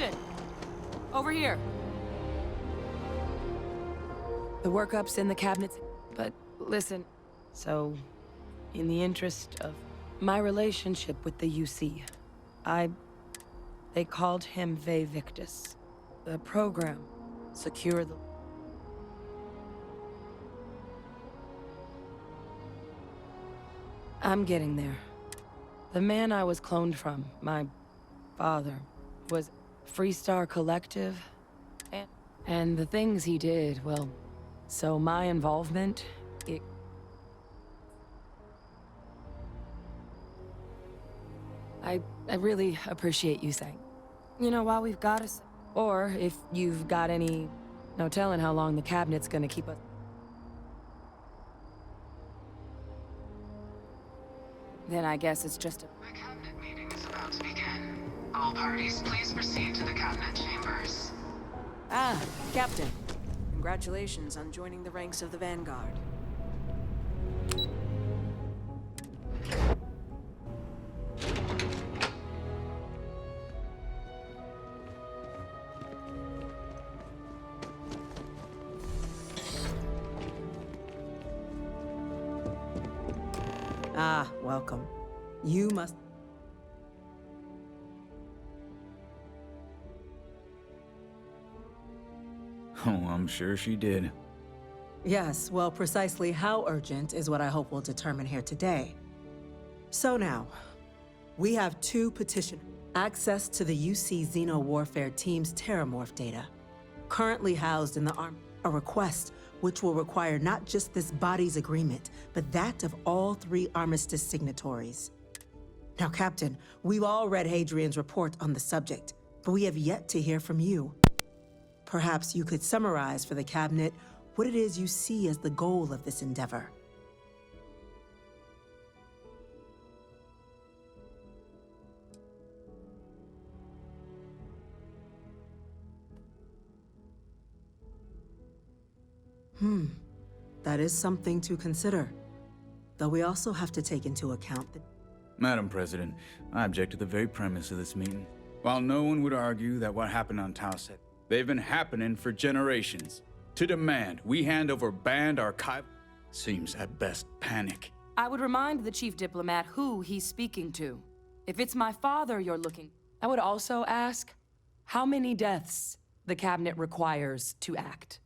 Captain! Over here. The workup's in the cabinets, but listen. So, in the interest of my relationship with the UC, they called him Ve Victus. The program, secure the... I'm getting there. The man I was cloned from, my father, was Freestar Collective, and the things he did, well, so my involvement, I really appreciate you saying. You know, while we've got us... Or if you've got any... No telling how long the cabinet's gonna keep us... Then I guess it's just a... The cabinet meeting is about to begin. All parties, please proceed to the cabinet chambers. Ah, Captain. Congratulations on joining the ranks of the Vanguard. Ah, welcome. You must... Oh, I'm sure she did. Yes, well, precisely how urgent is what I hope we'll determine here today. So now, we have two petitions. Access to the UC Xeno Warfare Team's Terramorph data, currently housed in the Arm. A request which will require not just this body's agreement, but that of all 3 Armistice signatories. Now, Captain, we've all read Hadrian's report on the subject, but we have yet to hear from you. Perhaps you could summarize for the Cabinet what it is you see as the goal of this endeavor. That is something to consider. Though we also have to take into account that... Madam President, I object to the very premise of this meeting. While no one would argue that what happened on Tau Ceti, they've been happening for generations. To demand we hand over banned archive seems at best panic. I would remind the chief diplomat who he's speaking to. If it's my father you're looking... I would also ask how many deaths the cabinet requires to act.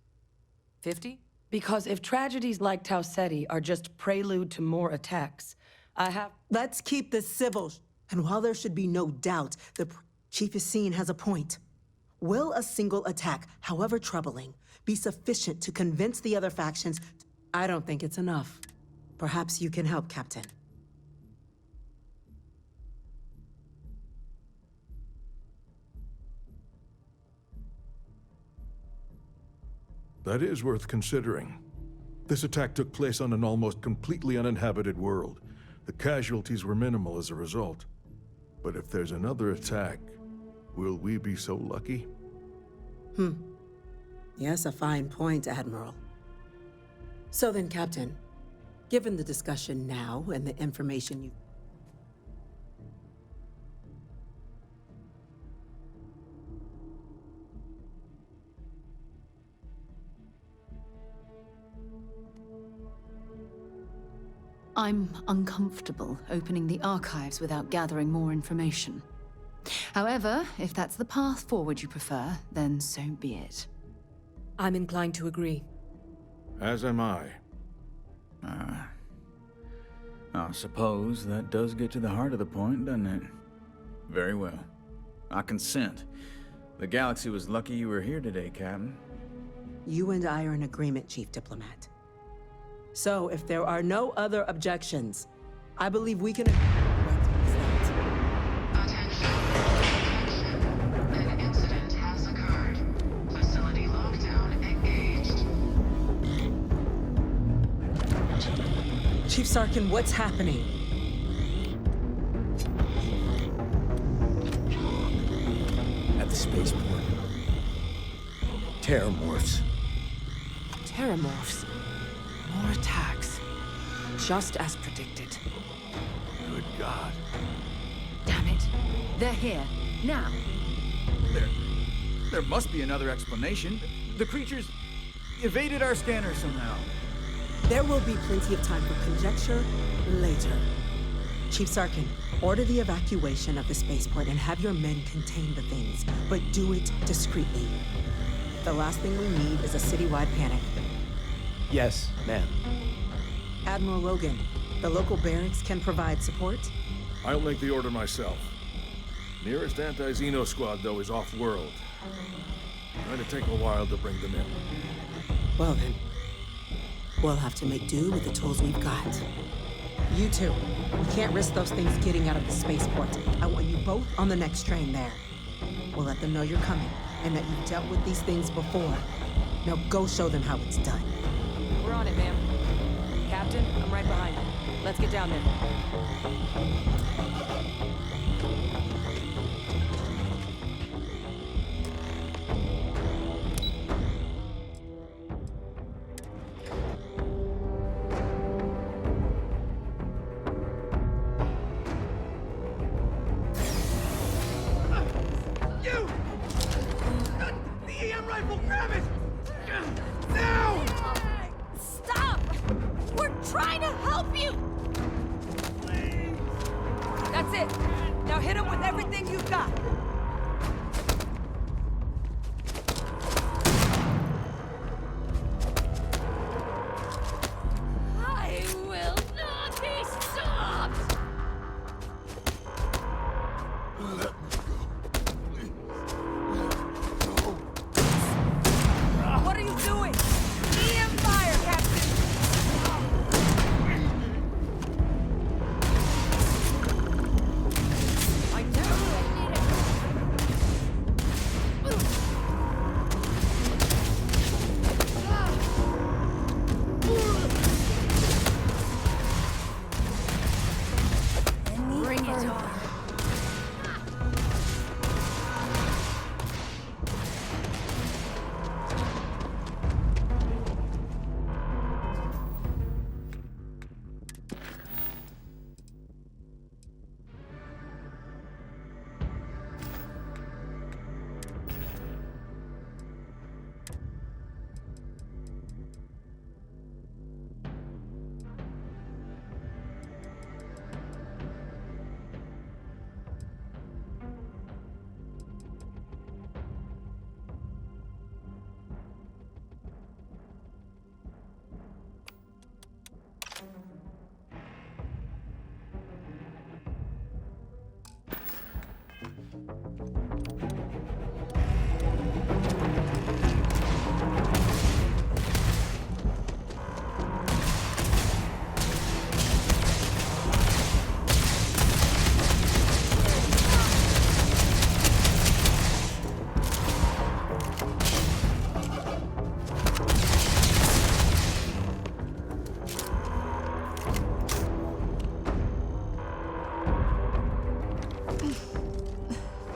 50? Because if tragedies like Tau Ceti are just prelude to more attacks, Let's keep this civil. And while there should be no doubt, the Chief Yassine has a point. Will a single attack, however troubling, be sufficient to convince the other factions? I don't think it's enough. Perhaps you can help, Captain. That is worth considering. This attack took place on an almost completely uninhabited world. The casualties were minimal as a result. But if there's another attack, will we be so lucky? Yes, a fine point, Admiral. So then, Captain, given the discussion now and the information you... I'm uncomfortable opening the archives without gathering more information. However, if that's the path forward you prefer, then so be it. I'm inclined to agree. As am I. I suppose that does get to the heart of the point, doesn't it? Very well. I consent. The galaxy was lucky you were here today, Captain. You and I are in agreement, Chief Diplomat. So, if there are no other objections, I believe we can... Attention. An incident has occurred. Facility lockdown engaged. Chief Sarkin, what's happening? At the spaceport. Terramorphs. Terramorphs. More attacks. Just as predicted. Good God. Damn it. They're here. Now. There must be another explanation. The creatures evaded our scanner somehow. There will be plenty of time for conjecture later. Chief Sarkin, order the evacuation of the spaceport and have your men contain the things, but do it discreetly. The last thing we need is a citywide panic. Yes, ma'am. Admiral Logan, the local barracks can provide support? I'll make the order myself. Nearest anti-Xeno squad, though, is off-world. Going to take a while to bring them in. Well then, we'll have to make do with the tools we've got. You two, we can't risk those things getting out of the spaceport. I want you both on the next train there. We'll let them know you're coming, and that you've dealt with these things before. Now go show them how it's done. We're on it, ma'am. Captain, I'm right behind you. Let's get down there. Stop! We're trying to help you! That's it. Now hit him with everything you've got. I will not be stopped! What are you doing? EM fire, Captain! I Bring it on.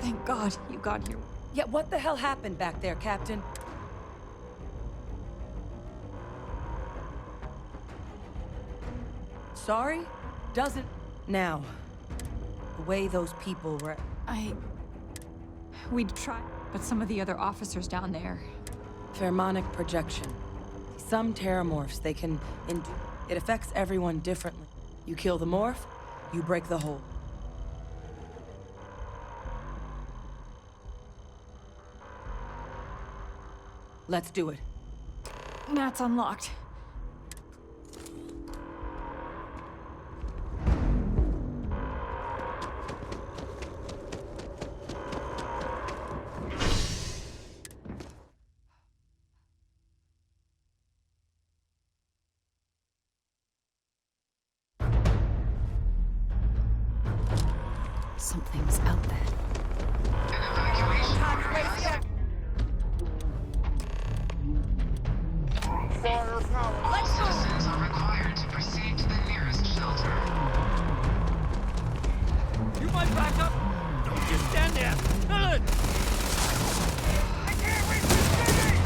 Thank God you got here. Yeah, what the hell happened back there, Captain? Sorry? Doesn't... Now, the way those people were... We'd try, but some of the other officers down there. Pheromonic projection. Some terramorphs, they can... It affects everyone differently. You kill the morph, you break the hold. Let's do it. That's unlocked. Something's out there. An evacuation order. Citizens are required to proceed to the nearest shelter. You might back up! Don't just stand there! Ellen! I can't reach the city!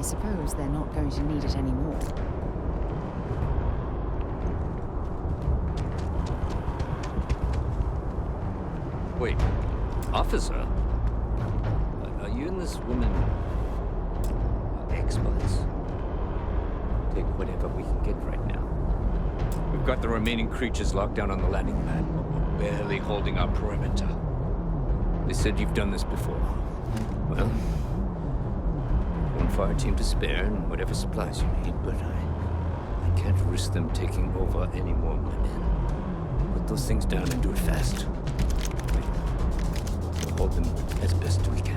suppose they're not going to need it anymore. Wait, officer? Are you and this woman experts? Take whatever we can get right now. We've got the remaining creatures locked down on the landing pad, but we're barely holding our perimeter. They said you've done this before. Well, one fire team to spare and whatever supplies you need, but I can't risk them taking over any more men. Put those things down and do it fast. We'll hold them as best we can.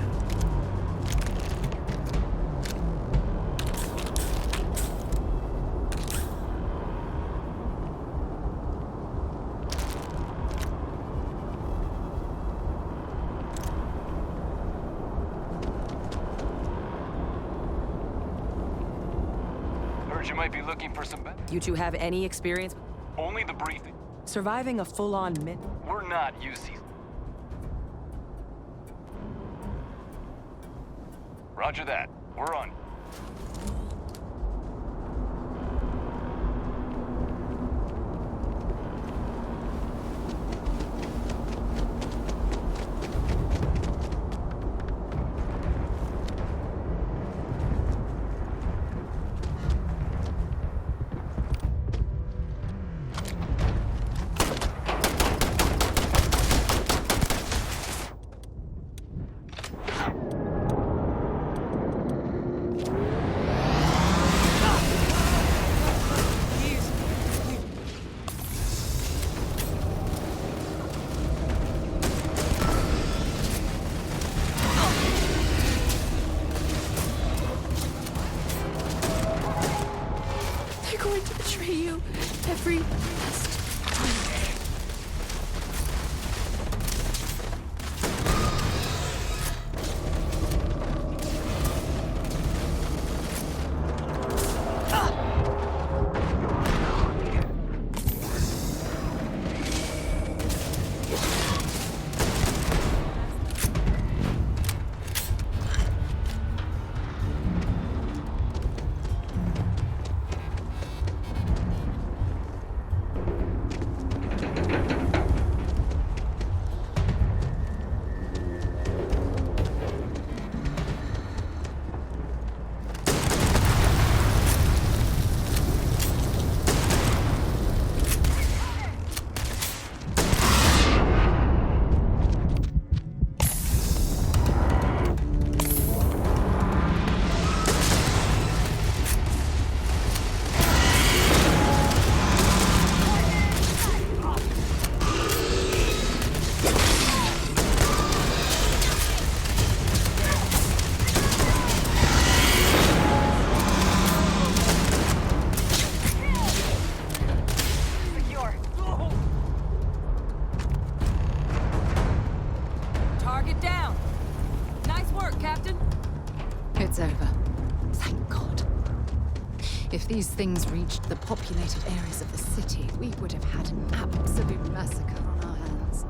You might be looking for some... You two have any experience with Only the briefing. surviving a full-on We're not UC. Roger that. We're on. Going to betray you every last time. Target down. Nice work, Captain. It's over. Thank God. If these things reached the populated areas of the city, we would have had an absolute massacre on our hands.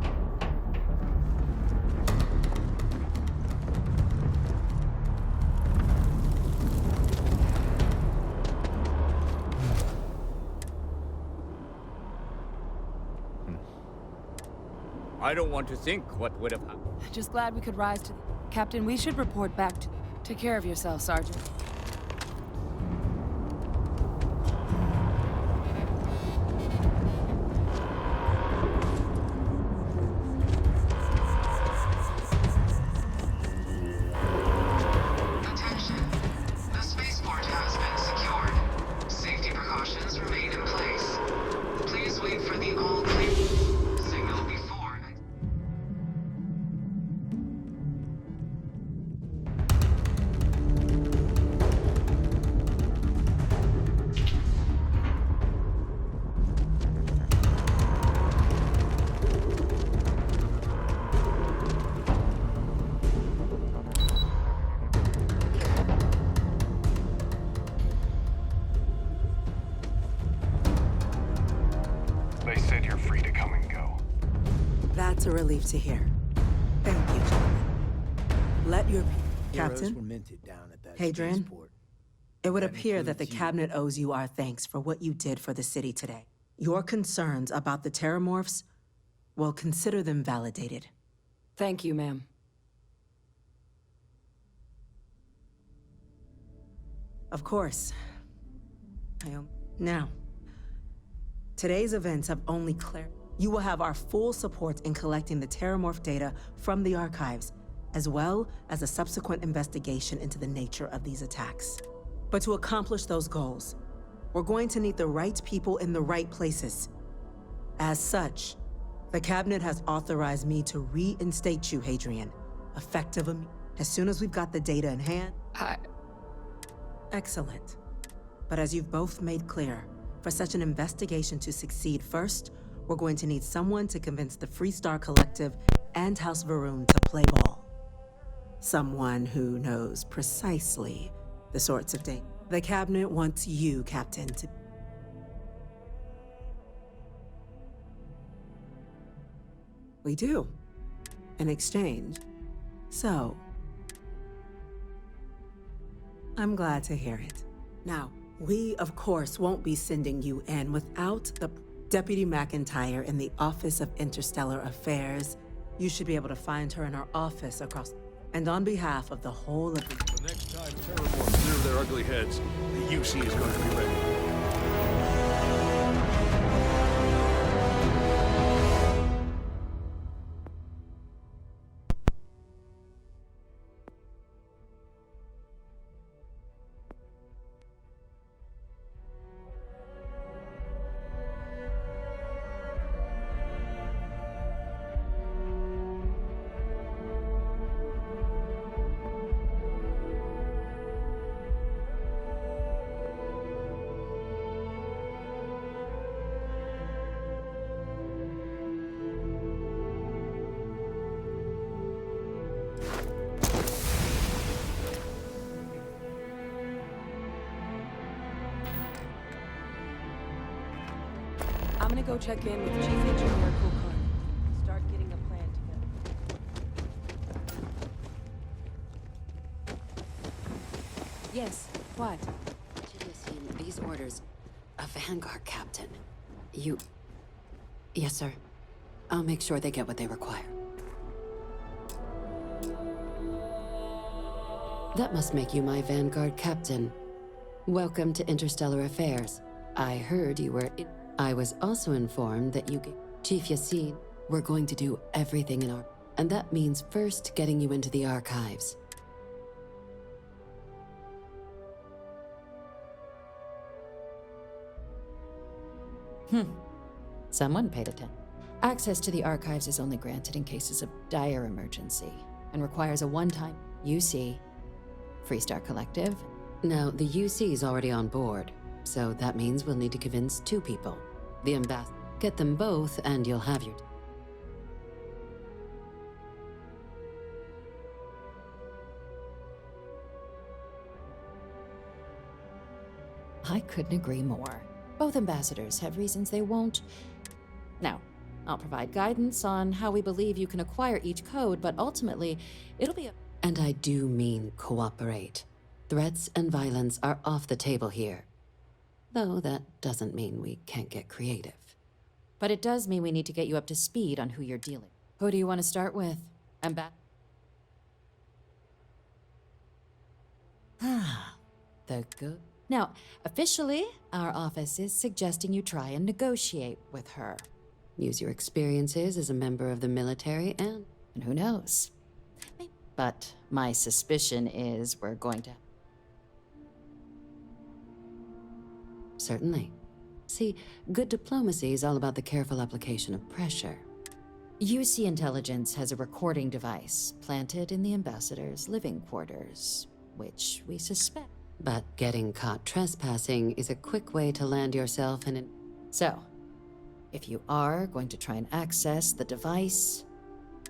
I don't want to think what would have happened. Just glad we could rise to... Captain, we should report back to... Take care of yourself, Sergeant. Attention. The spaceport has been secured. Safety precautions remain in place. Please wait for the all clear signal before... They said you're free to come and go. That's a relief to hear. Thank you, gentlemen. Let your... Heroes Captain? were minted down at that Hadrian? spaceport. It would appear that the Cabinet owes you our thanks for what you did for the city today. Your concerns about the Terramorphs, well, consider them validated. Thank you, ma'am. Of course. Now, today's events have only You will have our full support in collecting the Terramorph data from the archives, as well as a subsequent investigation into the nature of these attacks. But to accomplish those goals, we're going to need the right people in the right places. As such, the Cabinet has authorized me to reinstate you, Hadrian, effective as soon as we've got the data in hand. Excellent. But as you've both made clear, for such an investigation to succeed first, we're going to need someone to convince the Freestar Collective and House Varun to play ball. Someone who knows precisely the sorts of data. The Cabinet wants you, Captain, to... We do. In exchange. So... I'm glad to hear it. Now, we, of course, won't be sending you in without the Deputy McIntyre in the Office of Interstellar Affairs. You should be able to find her in our office across... And on behalf of the whole of the... The next time Terramorphs rear their ugly heads, the UC is going to be ready. I'm gonna go check in with Chief Engineer Kulkarni. Start getting a plan together. Yes, what? These orders. A Vanguard captain. You... Yes, sir. I'll make sure they get what they require. That must make you my Vanguard captain. Welcome to Interstellar Affairs. I heard you were... I was also informed that you... Chief Yassine, we're going to do everything in our... And that means first getting you into the archives. Someone paid attention. Access to the archives is only granted in cases of dire emergency and requires a one-time UC, Freestar Collective. Now, the UC is already on board, so that means we'll need to convince two people. The ambassador. Get them both, and you'll have your... I couldn't agree more. Both ambassadors have reasons they won't. Now, I'll provide guidance on how we believe you can acquire each code, but ultimately, it'll be a... And I do mean cooperate. Threats and violence are off the table here. Though that doesn't mean we can't get creative. But it does mean we need to get you up to speed on who you're dealing. Who do you want to start with? The good. Now, officially, our office is suggesting you try and negotiate with her. Use your experiences as a member of the military and who knows? But my suspicion is we're going to... Certainly. See, good diplomacy is all about the careful application of pressure. UC Intelligence has a recording device planted in the ambassador's living quarters, which we suspect. But getting caught trespassing is a quick way to land yourself in an... So, if you are going to try and access the device,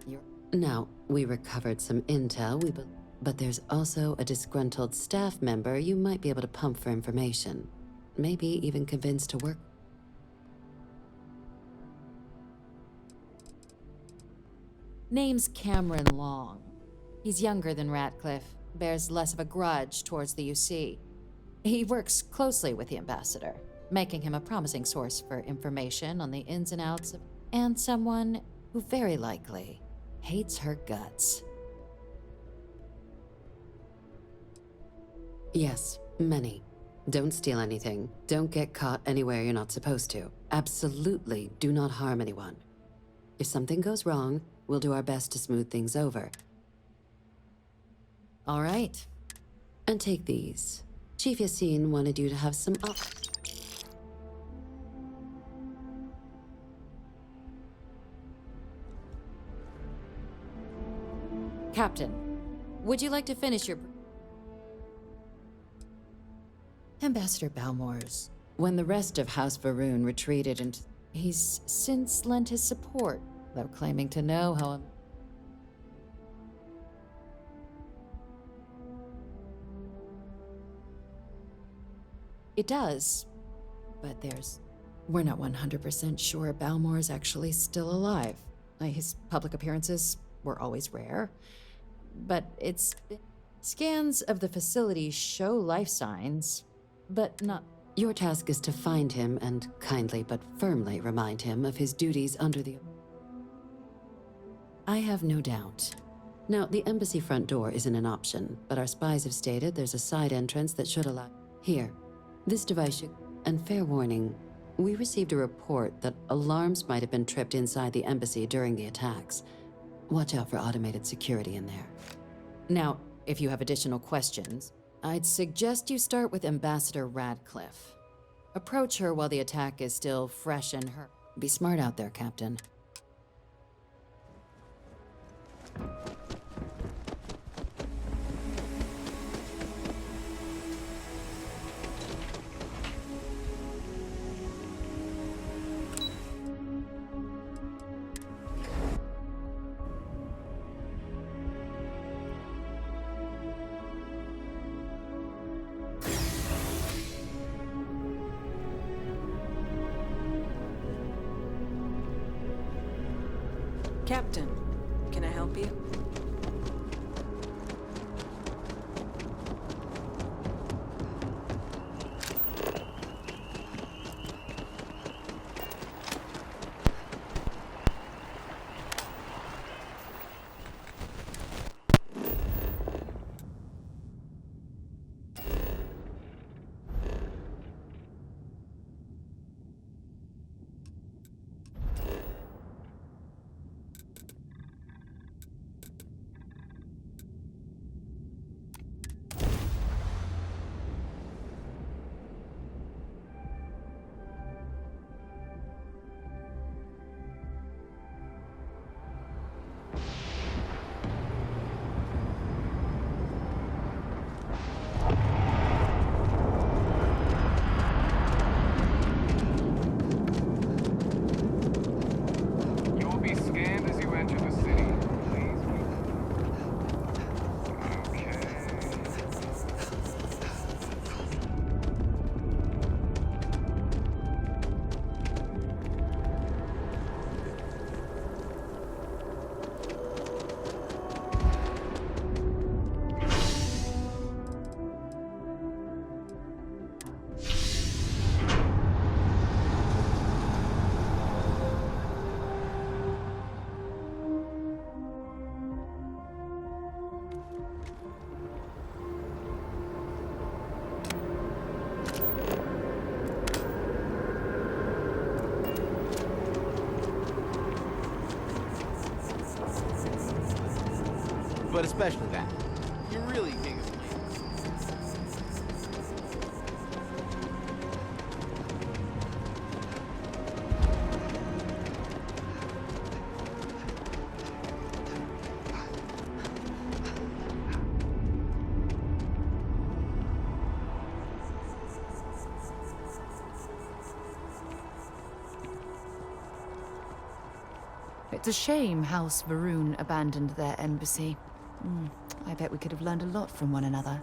you're... Now, we recovered some intel, but there's also a disgruntled staff member you might be able to pump for information. Maybe even convince to work. Name's Cameron Long. He's younger than Ratcliffe, bears less of a grudge towards the UC. He works closely with the ambassador, making him a promising source for information on the ins and outs of, and someone who very likely hates her guts. Yes, many. Don't steal anything. Don't get caught anywhere you're not supposed to. Absolutely do not harm anyone. If something goes wrong, we'll do our best to smooth things over. All right. And take these. Chief Yassine wanted you to have some Captain, would you like to finish your... Ambassador Balmores, when the rest of House Varun retreated and he's since lent his support, though claiming to know how... It does, but we're not 100% sure Balmore's actually still alive. His public appearances were always rare, but scans of the facility show life signs, but not... Your task is to find him and kindly but firmly remind him of his duties under the... I have no doubt. Now, the embassy front door isn't an option, but our spies have stated there's a side entrance that should allow... Here. This device should... And fair warning, we received a report that alarms might have been tripped inside the embassy during the attacks. Watch out for automated security in there. Now, if you have additional questions, I'd suggest you start with Ambassador Radcliffe. Approach her while the attack is still fresh in her. Be smart out there, Captain. Captain, can I help you? But especially that. You're really king of the It's a shame House Varun abandoned their embassy. I bet we could have learned a lot from one another.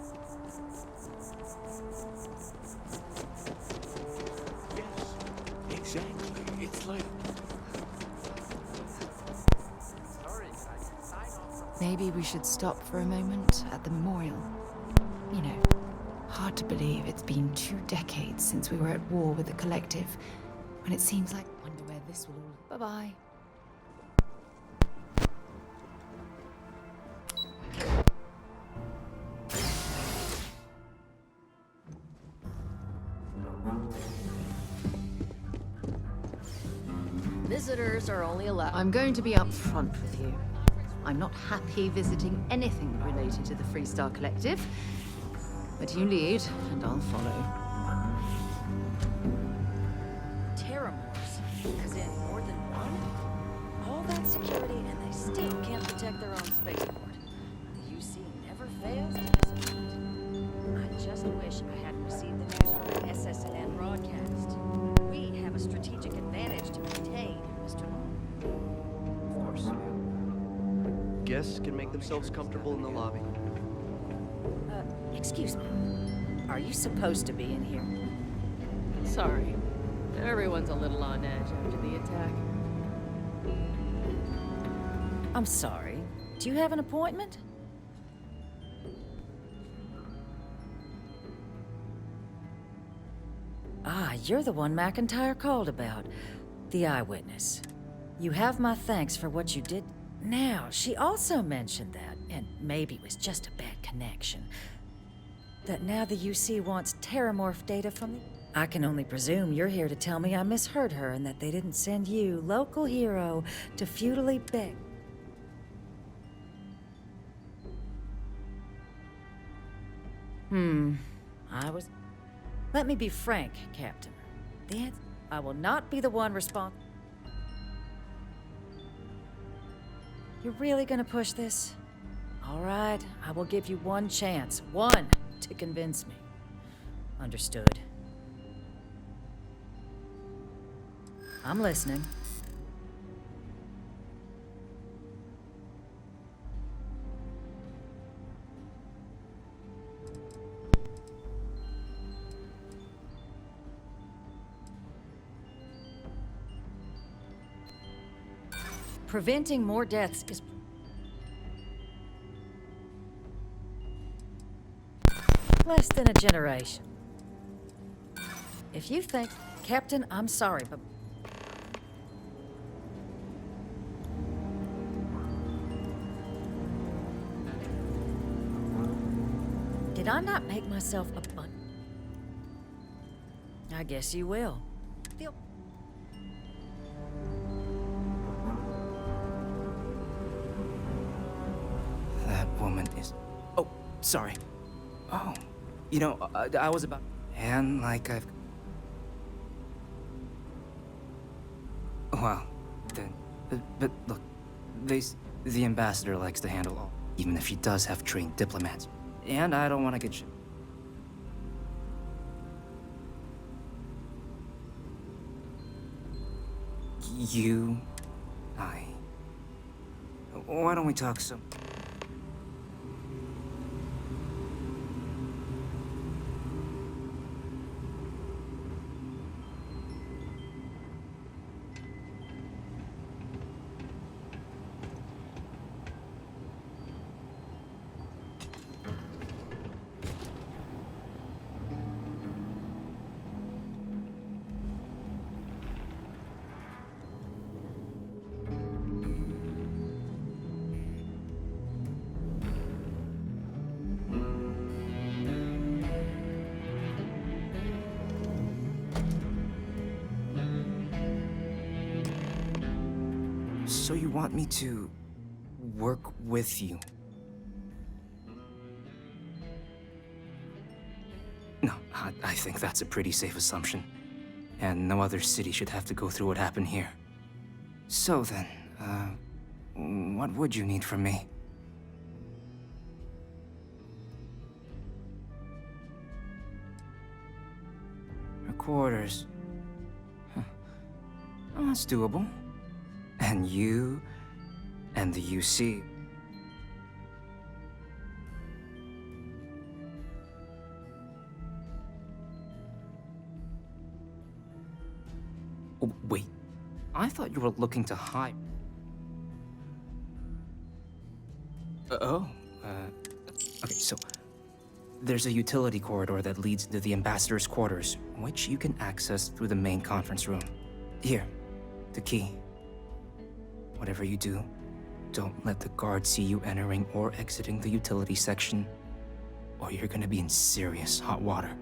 Yes, exactly. It's like... Maybe we should stop for a moment at the memorial. You know, Hard to believe it's been 2 decades since we were at war with the Collective, when it seems like... Wonder where this will all... Bye-bye. Visitors are only allowed. I'm going to be upfront with you. I'm not happy visiting anything related to the Freestar Collective. But you lead, and I'll follow. Terramors? As in more than one? All that security and they still can't protect their own spaceport. The UC never fails to disappoint. I just wish I hadn't received the news from an SSN broadcast. We have a strategic advantage to maintain, Mr. Of course. Guests can make themselves comfortable in the lobby. Excuse me. Are you supposed to be in here? Sorry. Everyone's a little on edge after the attack. I'm sorry. Do you have an appointment? Ah, you're the one McIntyre called about. The eyewitness. You have my thanks for what you did. Now, she also mentioned that, and maybe it was just a bad connection, that now the UC wants terramorph data from the... I can only presume you're here to tell me I misheard her and that they didn't send you, local hero, to futilely beg. I was... Let me be frank, Captain. The answer... I will not be the one responsible. You're really gonna push this? All right, I will give you one chance. One! To convince me. Understood. I'm listening. Preventing more deaths is... less than a generation. If you think... Captain, I'm sorry, but... Did I not make myself abundant? I guess you will. That woman is... Oh, sorry. Oh, you know, I was about... And like I've... Well, then... But look, the ambassador likes to handle all... Even if he does have trained diplomats. And I don't want to get... You... Why don't we talk some... So you want me to work with you? No, I think that's a pretty safe assumption. And no other city should have to go through what happened here. So then, what would you need from me? Quarters. Huh. Oh, that's doable. And you and the UC. Oh, wait. I thought you were looking to hire. Okay, so There's a utility corridor that leads to the ambassador's quarters, which you can access through the main conference room. Here, the key. Whatever you do, don't let the guards see you entering or exiting the utility section, or you're gonna be in serious hot water.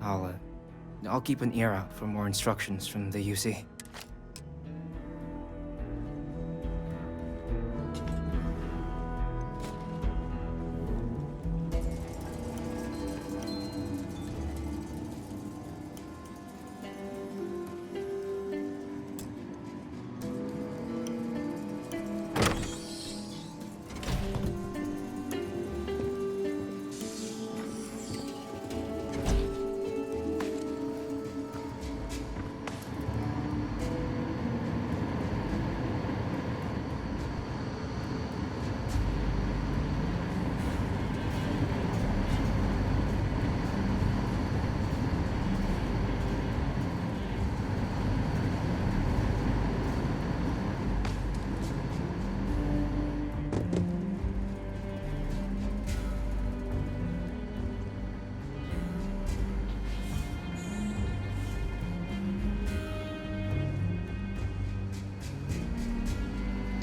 I'll keep an ear out for more instructions from the UC.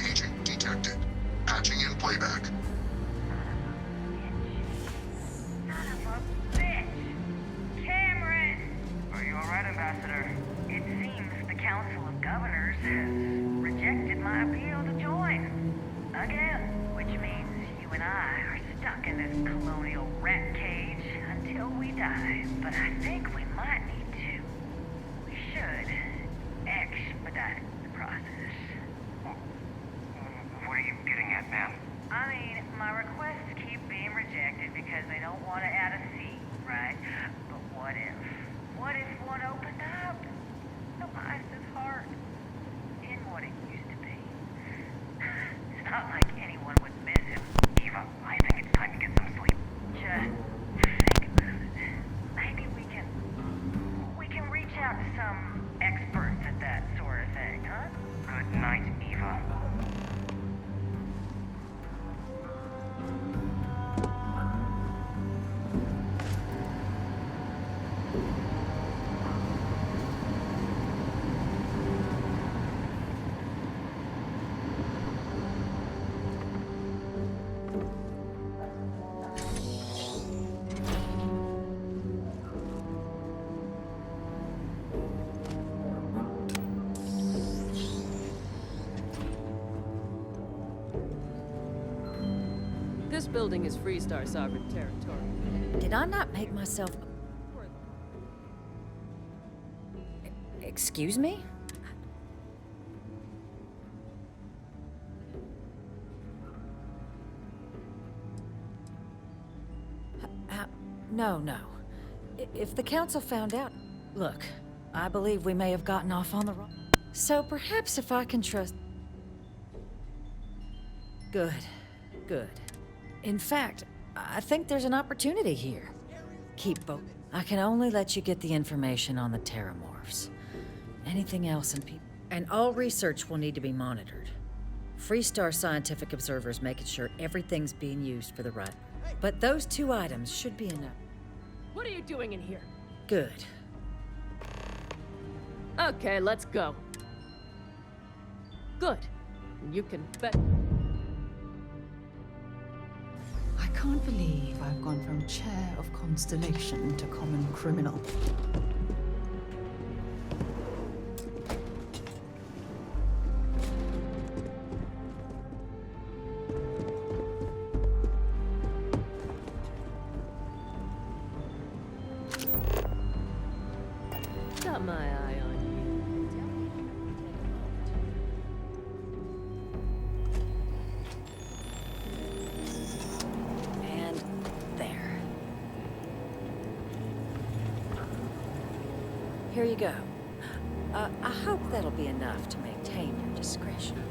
Agent detected. Patching in playback. Are you alright, Ambassador? It seems the Council of Governors has rejected my appeal to join. Again, which means you and I are stuck in this colonial rat cage until we die. But I think we might need to. We should expedite the process. What are you getting at, ma'am? I mean, my requests keep being rejected because they don't want to add a seat, right? But what if? What if one opened up? The Mice's heart in what it used to be. It's not like anyone would miss him. Eva, I think it's time to get some sleep. Just think about it. Maybe we can reach out to some experts at that sort of thing, huh? Good night, Eva. This building is Freestar sovereign territory. Did I not make myself... Excuse me? No, no. If the Council found out... Look, I believe we may have gotten off on the wrong... So perhaps if I can trust... Good. Good. In fact, I think there's an opportunity here. Keep both. I can only let you get the information on the Terramorphs. Anything else and people... And all research will need to be monitored. Freestar scientific observers making sure everything's being used for the right... But those 2 items should be enough. What are you doing in here? Good. Okay, let's go. Good. You can bet. I can't believe I've gone from chair of constellation to common criminal. Got my eye on you. And there. Here you go. I hope that'll be enough to maintain your discretion.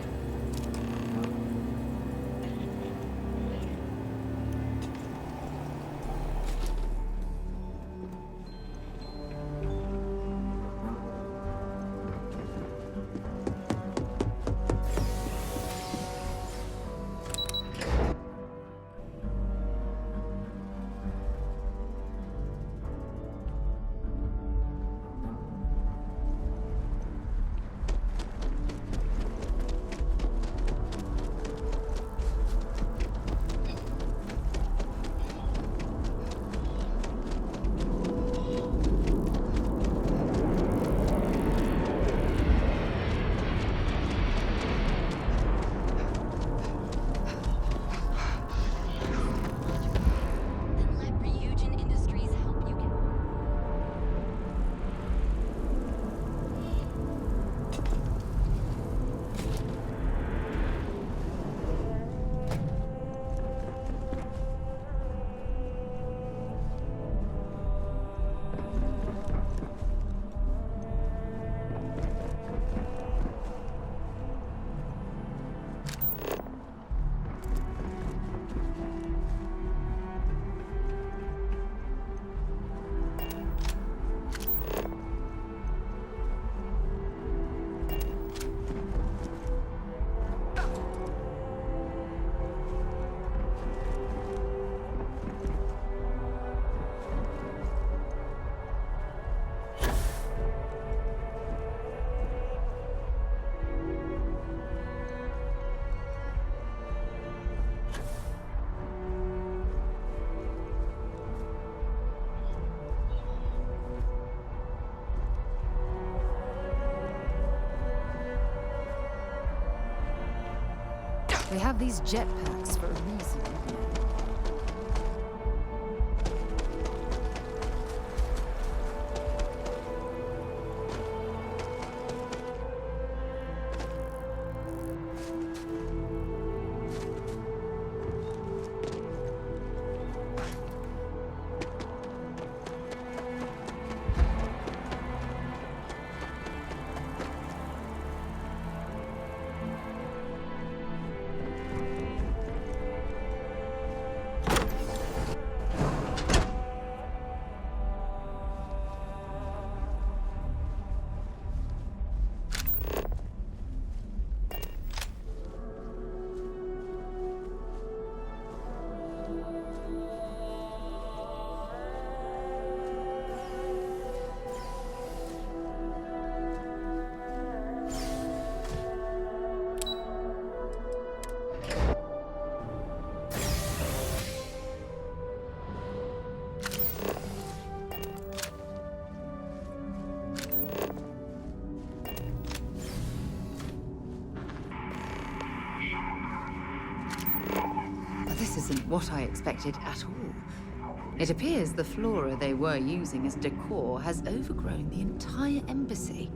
They have these jetpacks for a reason. This isn't what I expected at all. It appears the flora they were using as decor has overgrown the entire embassy.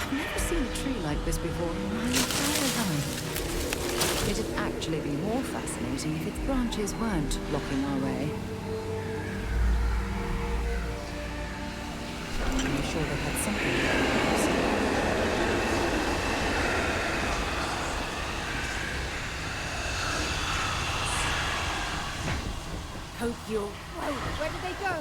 I've never seen a tree like this before in my entire life. It'd actually be more fascinating if its branches weren't blocking our way. I'm sure they had something. Tokyo. Whoa, where did they go?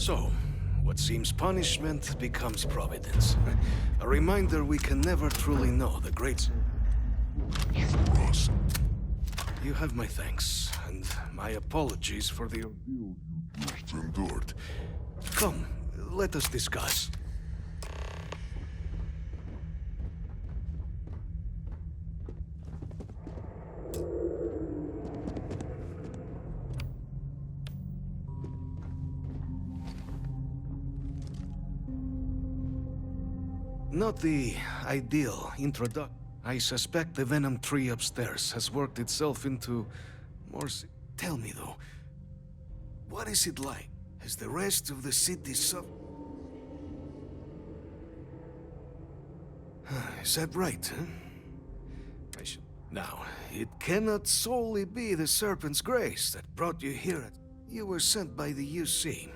So, what seems punishment becomes providence. A reminder we can never truly know the great... Ross. You have my thanks, and my apologies for the ordeal you just endured. Come, let us discuss. Not the ideal introduction. I suspect the Venom tree upstairs has worked itself into more... Tell me, though, what is it like? Has the rest of the city suffered? Is that right, huh? Now, it cannot solely be the Serpent's grace that brought you here. You were sent by the UC.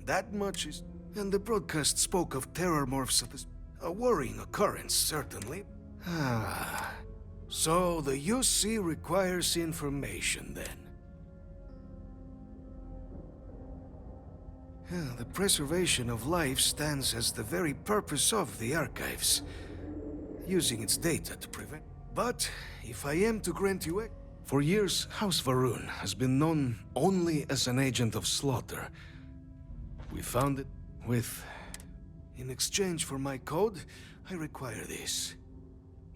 That much is... And the broadcast spoke of terror morphs at a worrying occurrence, certainly. So the UC requires information, then. The preservation of life stands as the very purpose of the archives, using its data to prevent... But, if I am to grant you... For years, House Varun has been known only as an agent of slaughter. We found it with... In exchange for my code, I require this.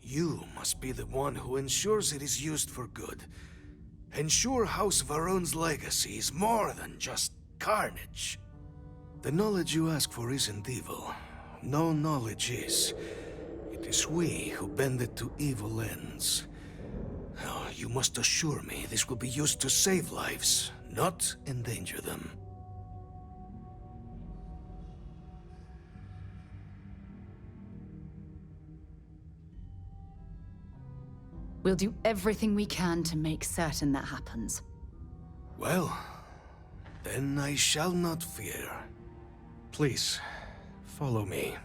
You must be the one who ensures it is used for good. Ensure House Varun's legacy is more than just carnage. The knowledge you ask for isn't evil. No knowledge is. It is we who bend it to evil ends. Now, you must assure me this will be used to save lives, not endanger them. We'll do everything we can to make certain that happens. Well, then I shall not fear. Please, follow me.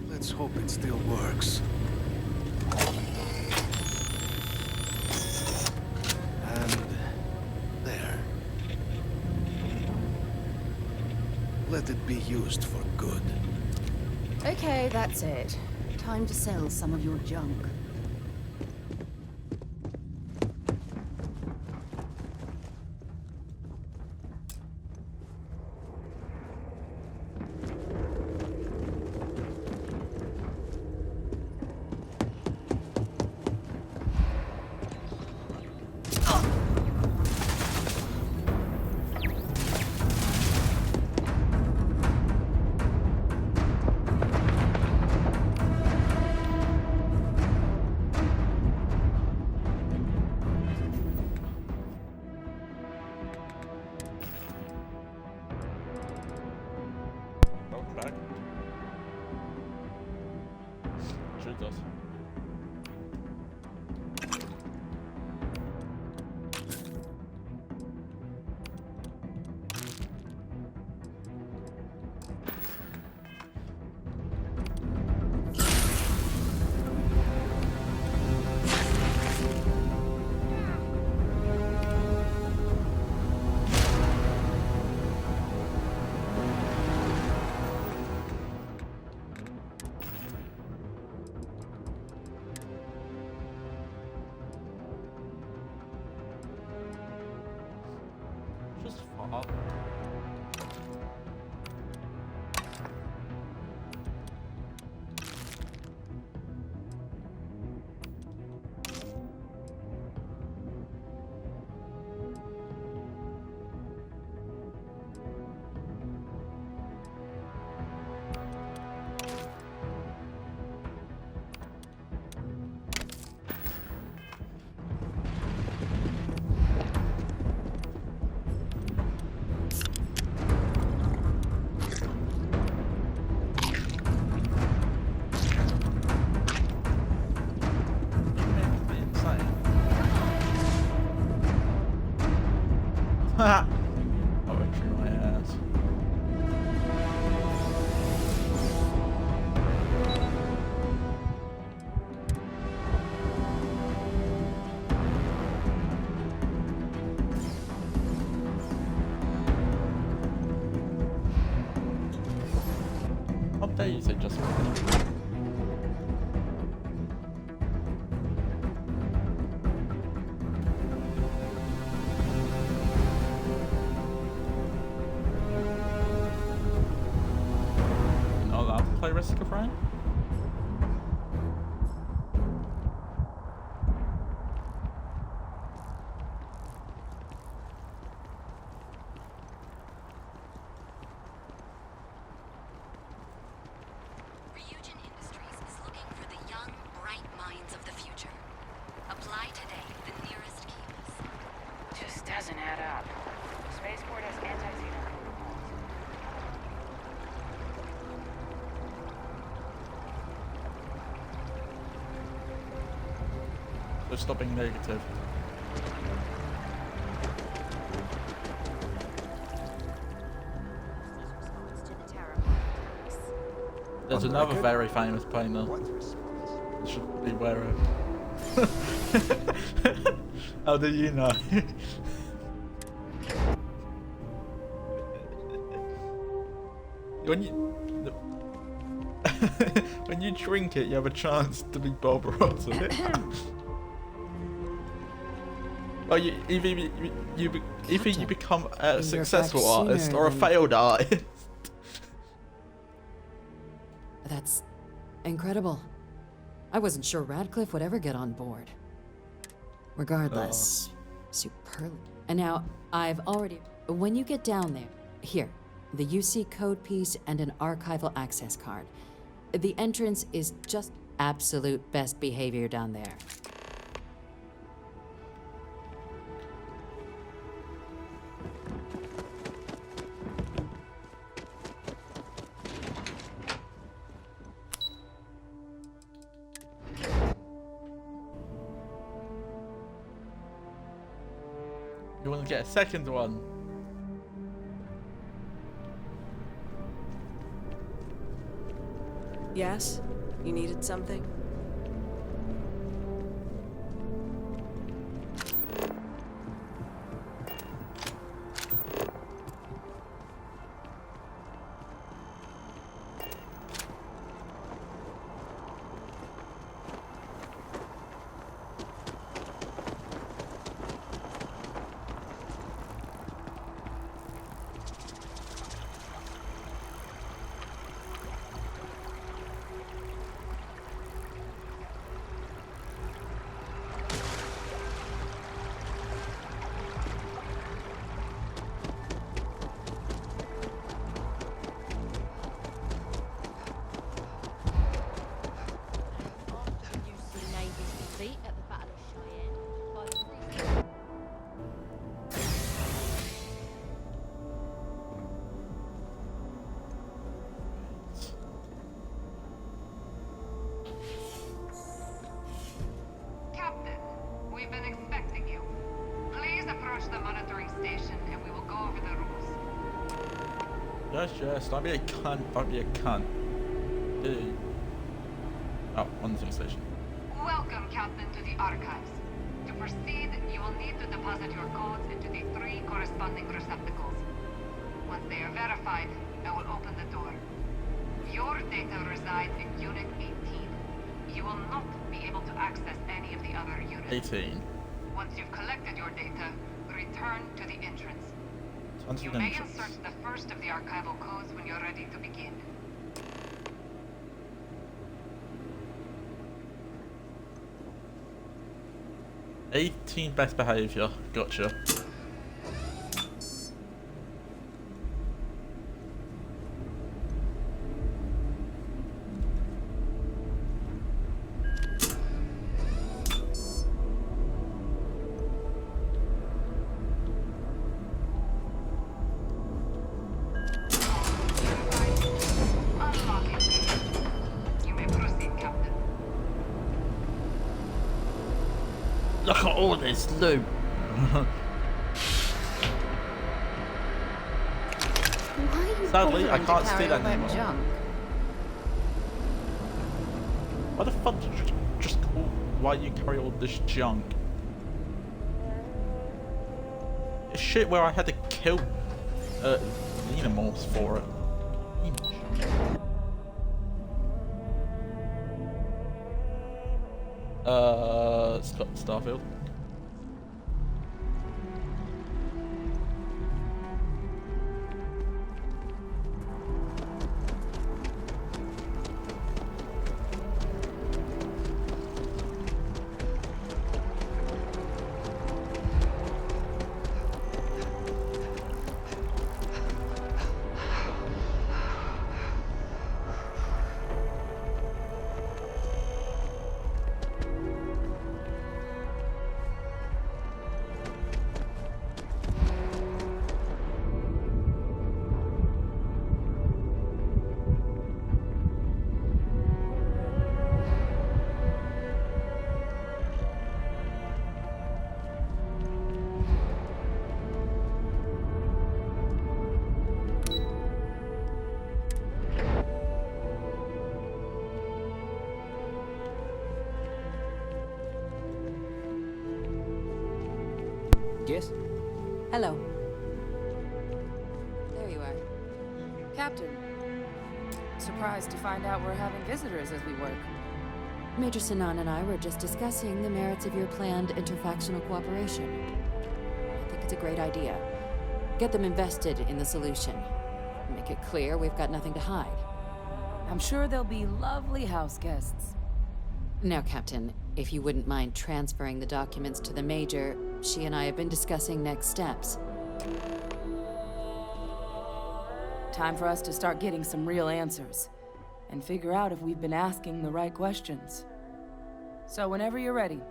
Let's hope it still works. Let it be used for good. Okay, that's it. Time to sell some of your junk. I'll tree my ass. dare you say just me? Not allowed to play Risk of Rain? Doesn't add up. Spaceport has anti-xenon protocols. So stop being negative. There's another very famous painter. You should be aware of. How do you know? When you when you drink it, you have a chance to be Bob Ross. Well, either you become a successful artist or a failed artist. That's incredible. I wasn't sure Radcliffe would ever get on board. Regardless, superb. And now, I've already... When you get down there, here, the UC code piece and an archival access card. The entrance is just absolute best behavior down there. You want to get a second one? Yes? You needed something? Yes, don't be a cunt, don't be a cunt. Dude. Oh, on the station. Welcome, Captain, to the archives. To proceed, you will need to deposit your codes into the 3 corresponding receptacles. Once they are verified, I will open the door. Your data resides in Unit 18. You will not be able to access any of the other units. 18. Once you've collected your data, return to the entrance. You may insert the first of the archival codes when you're ready to begin. 18 best behavior. Gotcha. Look at all this loot. Sadly, I can't steal that anymore. Why the fuck did you just call? Why you carry all this junk? It's shit where I had to kill xenomorphs for it. Starfield. Yes? Hello. There you are. Captain. Surprised to find out we're having visitors as we work. Major Sinan and I were just discussing the merits of your planned interfactional cooperation. I think it's a great idea. Get them invested in the solution. Make it clear we've got nothing to hide. I'm sure they'll be lovely house guests. Now, Captain, if you wouldn't mind transferring the documents to the Major, she and I have been discussing next steps. Time for us to start getting some real answers, and figure out if we've been asking the right questions. So whenever you're ready.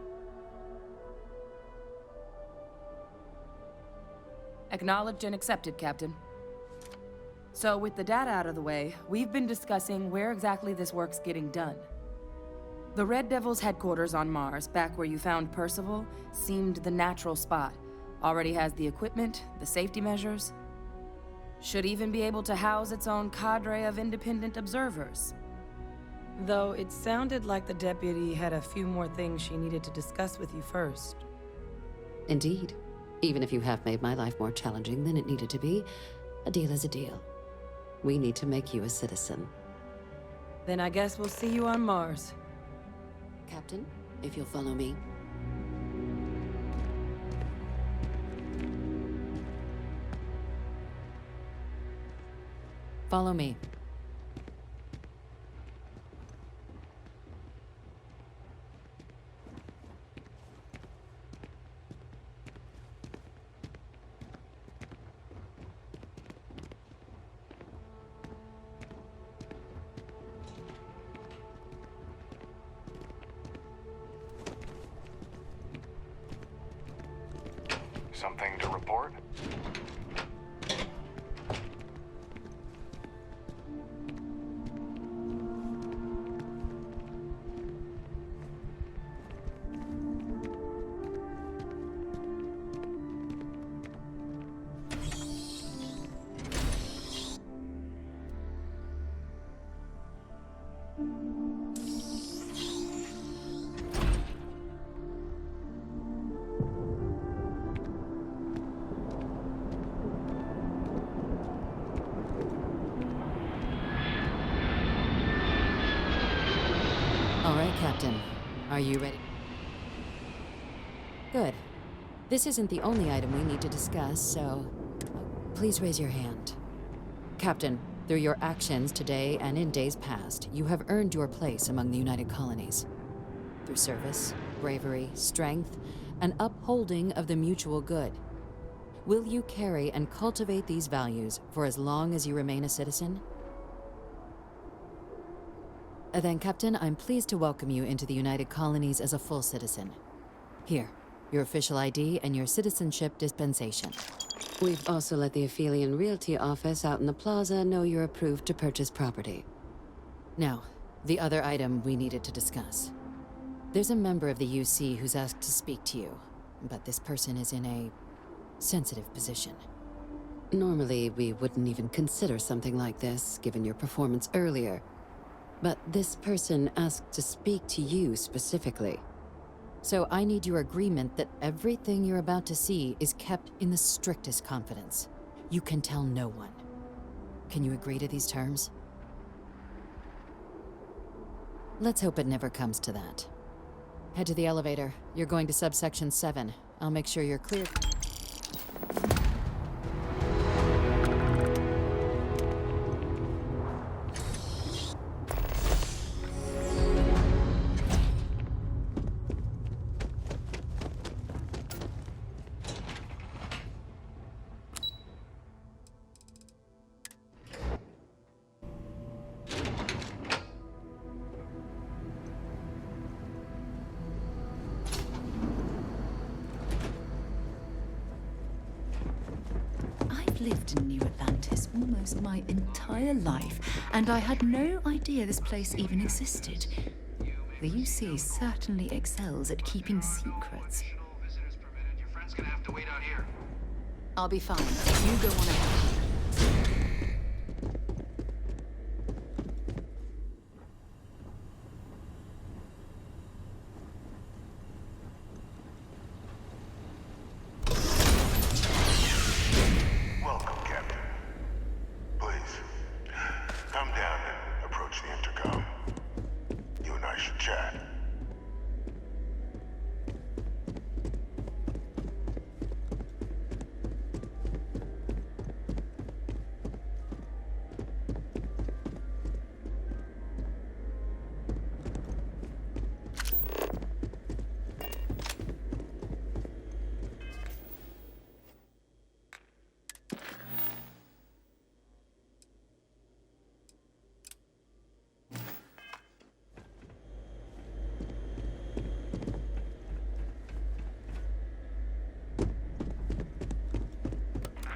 Acknowledged and accepted, Captain. So with the data out of the way, we've been discussing where exactly this work's getting done. The Red Devil's headquarters on Mars, back where you found Percival, seemed the natural spot. Already has the equipment, the safety measures. Should even be able to house its own cadre of independent observers. Though it sounded like the deputy had a few more things she needed to discuss with you first. Indeed. Even if you have made my life more challenging than it needed to be, a deal is a deal. We need to make you a citizen. Then I guess we'll see you on Mars. Captain, if you'll follow me. Follow me. Something to report? All right, Captain. Are you ready? Good. This isn't the only item we need to discuss, so please raise your hand. Captain, through your actions today and in days past, you have earned your place among the United Colonies. Through service, bravery, strength, and upholding of the mutual good. Will you carry and cultivate these values for as long as you remain a citizen? Then, Captain, I'm pleased to welcome you into the United Colonies as a full citizen. Here, your official ID and your citizenship dispensation. We've also let the Aphelion Realty office out in the plaza know you're approved to purchase property. Now, the other item we needed to discuss. There's a member of the UC who's asked to speak to you, but this person is in a sensitive position. Normally, we wouldn't even consider something like this, given your performance earlier. But this person asked to speak to you specifically. So I need your agreement that everything you're about to see is kept in the strictest confidence. You can tell no one. Can you agree to these terms? Let's hope it never comes to that. Head to the elevator. You're going to subsection 7. I'll make sure you're clear. I've lived in New Atlantis almost my entire life, and I had no idea this place even existed. The UC certainly excels at keeping secrets. I'll be fine. You go on ahead. Welcome, Captain. Please, come down and approach the intercom. You and I should chat.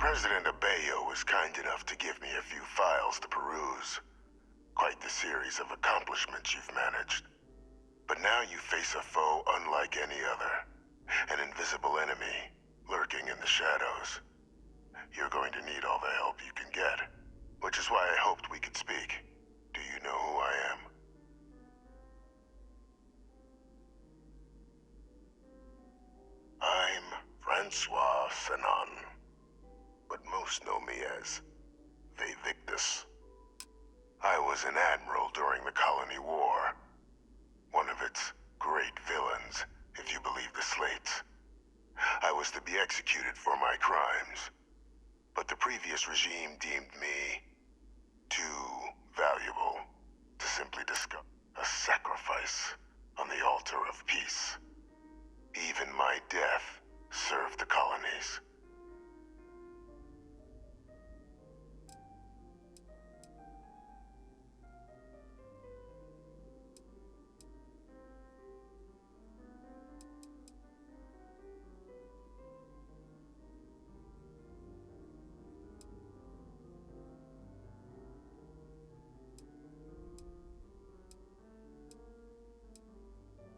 President Abeyo was kind enough to give me a few files to peruse. Quite the series of accomplishments you've managed. But now you face a foe unlike any other. An invisible enemy, lurking in the shadows. You're going to need all the help you can get. Which is why I hoped we could speak. Do you know who I am? I'm Francois Sanon. But most know me as Victus. I was an admiral during the Colony War. One of its great villains, if you believe the slates. I was to be executed for my crimes. But the previous regime deemed me too valuable to simply discuss a sacrifice on the altar of peace. Even my death served the colonies.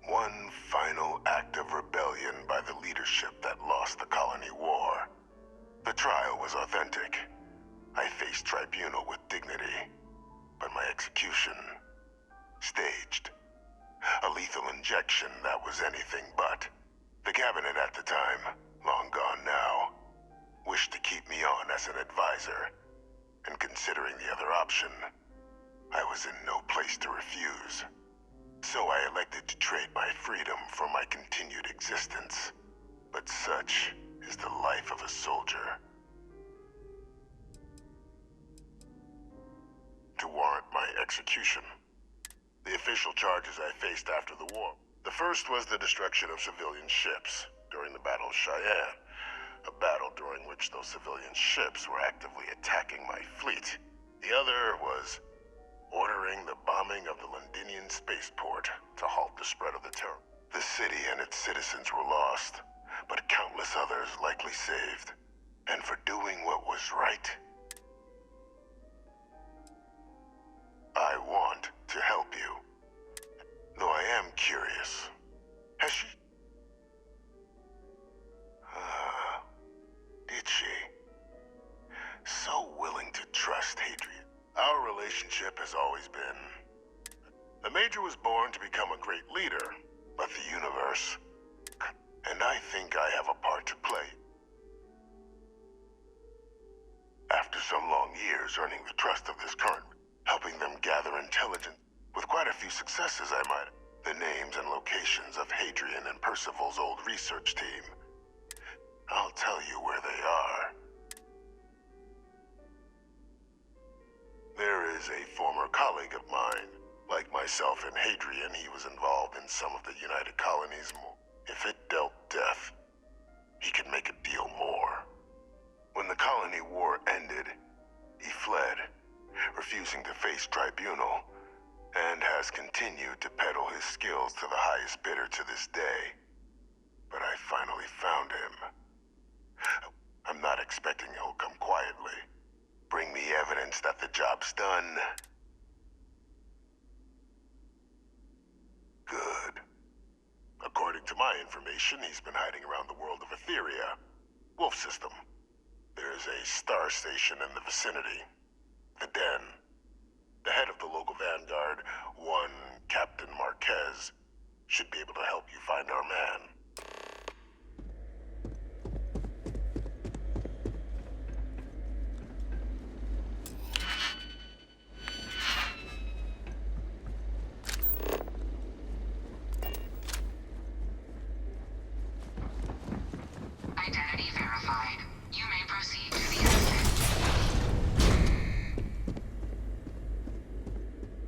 One final act of rebellion by the leadership that lost the Colony War. The trial was authentic. I faced tribunal with dignity, but my execution, staged. A lethal injection that was anything but. The cabinet at the time, long gone now, wished to keep me on as an advisor. And considering the other option, I was in no place to refuse. So I elected to trade my freedom for my continued existence. But such is the life of a soldier. To warrant my execution, the official charges I faced after the war. The first was the destruction of civilian ships during the Battle of Cheyenne. A battle during which those civilian ships were actively attacking my fleet. The other was ordering the bombing of the Londinian spaceport to halt the spread of the terror. The city and its citizens were lost, but countless others likely saved. And for doing what was right, I want to help you. Though I am curious, has she... did she? So willing to trust Hadrian. Our relationship has always been... The Major was born to become a great leader, but the universe... And I think I have a part to play. After some long years earning the trust of this current, helping them gather intelligence, with quite a few successes I might... the names and locations of Hadrian and Percival's old research team. I'll tell you where they are. There is a former colleague of mine. Like myself and Hadrian, he was involved in some of the United Colonies. If it dealt death, he could make a deal more. When the colony war ended, he fled, refusing to face tribunal, and has continued to peddle his skills to the highest bidder to this day. But I finally found him. I'm not expecting he'll come quietly. Bring me evidence that the job's done. Good. According to my information, he's been hiding around the world of Etheria. Wolf system. There's a star station in the vicinity. The Den. The head of the local vanguard, one Captain Marquez, should be able to help you find our man. Identity verified. You may proceed to the exit.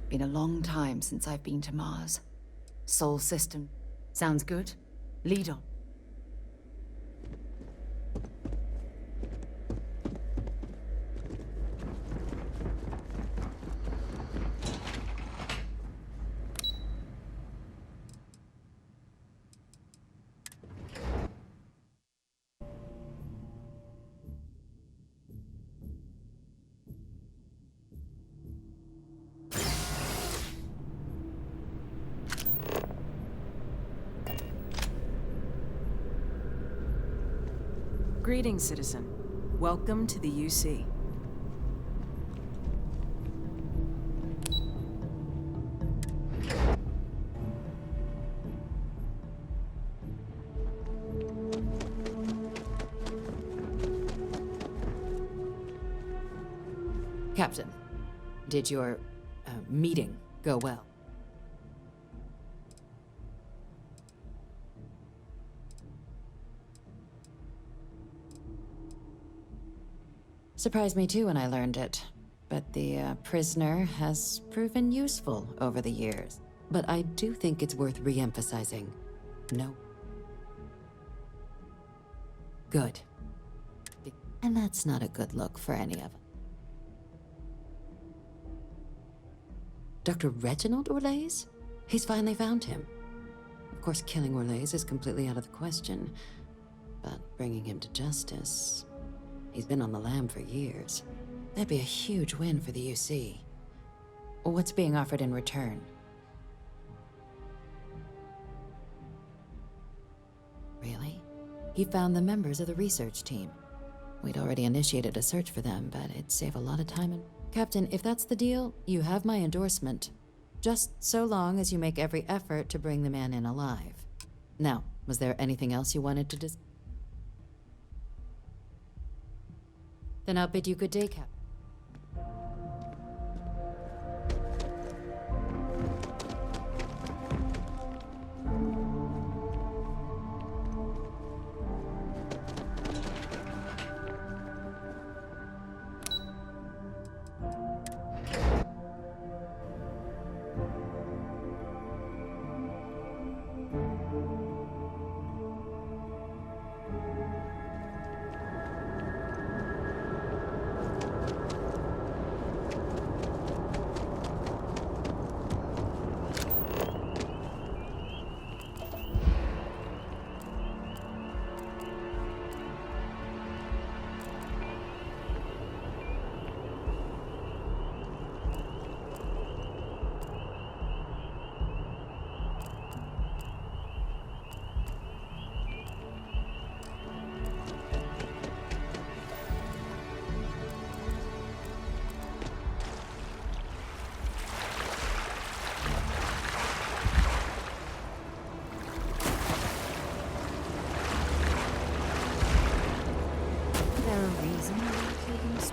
Been a long time since I've been to Mars. Sol system. Sounds good? Lead on. Greetings, citizen. Welcome to the UC. Captain, did your meeting go well? Surprised me too when I learned it. But the prisoner has proven useful over the years. But I do think it's worth re-emphasizing. No. Good. And that's not a good look for any of them. Dr. Reginald Orlaise? He's finally found him. Of course, killing Orlaise is completely out of the question. But bringing him to justice... He's been on the lam for years. That'd be a huge win for the UC. What's being offered in return? Really? He found the members of the research team. We'd already initiated a search for them, but it'd save a lot of time and... Captain, if that's the deal, you have my endorsement. Just so long as you make every effort to bring the man in alive. Now, was there anything else you wanted to discuss? Then I'll bid you good day, Captain.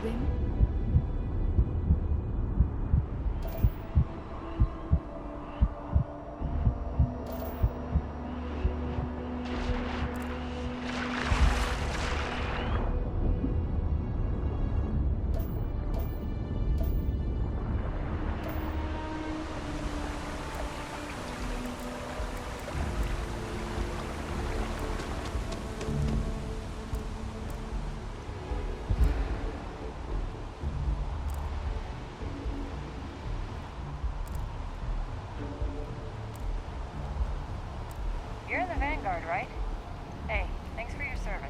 swim? guard, right? Hey, thanks for your service.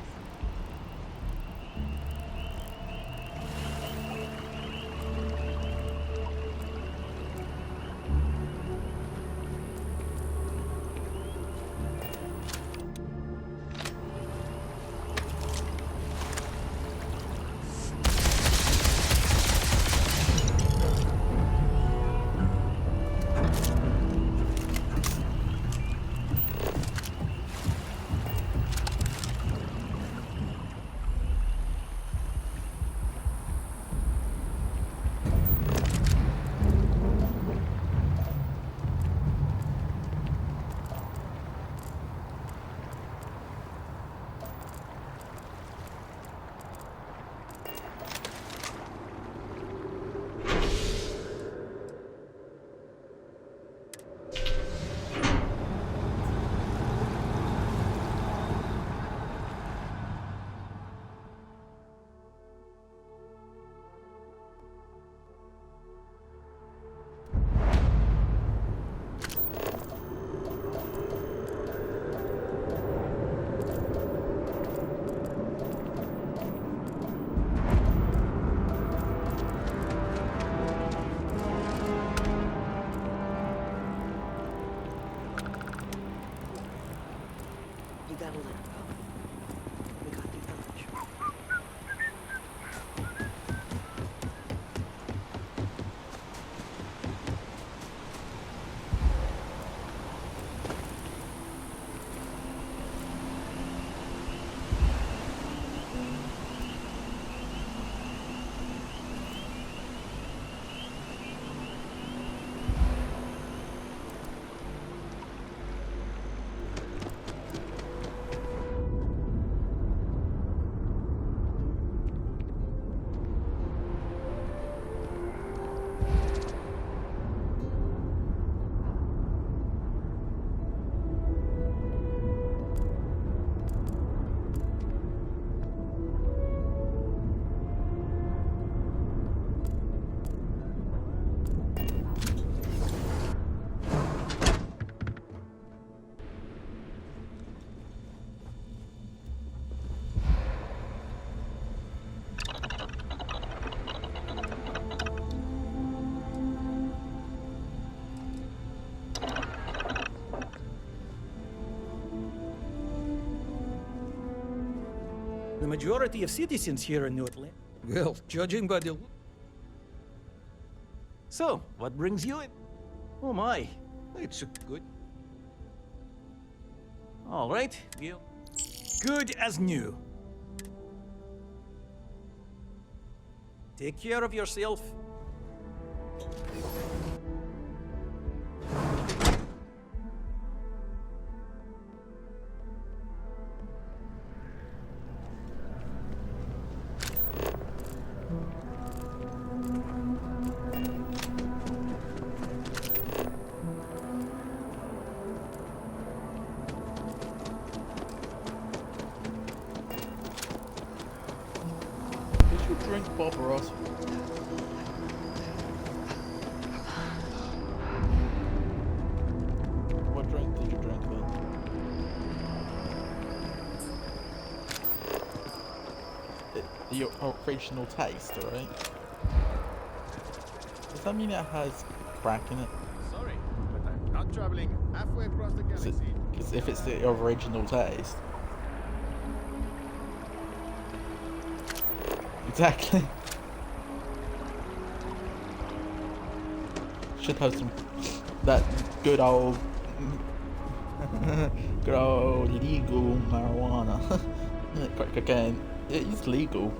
You gotta let it go. We got the urge. The majority of citizens here in New Atlanta. Well, judging by the... So, what brings you in? Oh my, it's a good... All right, Gil. Good as new. Take care of yourself. Did you drink Bob Ross? What drink did you drink then? The original taste, right? Does that mean it has crack in it? Sorry, but I'm not traveling halfway across the galaxy. Because if it's the original taste. Exactly. Should have some that good old legal marijuana. Crack cocaine. It is legal.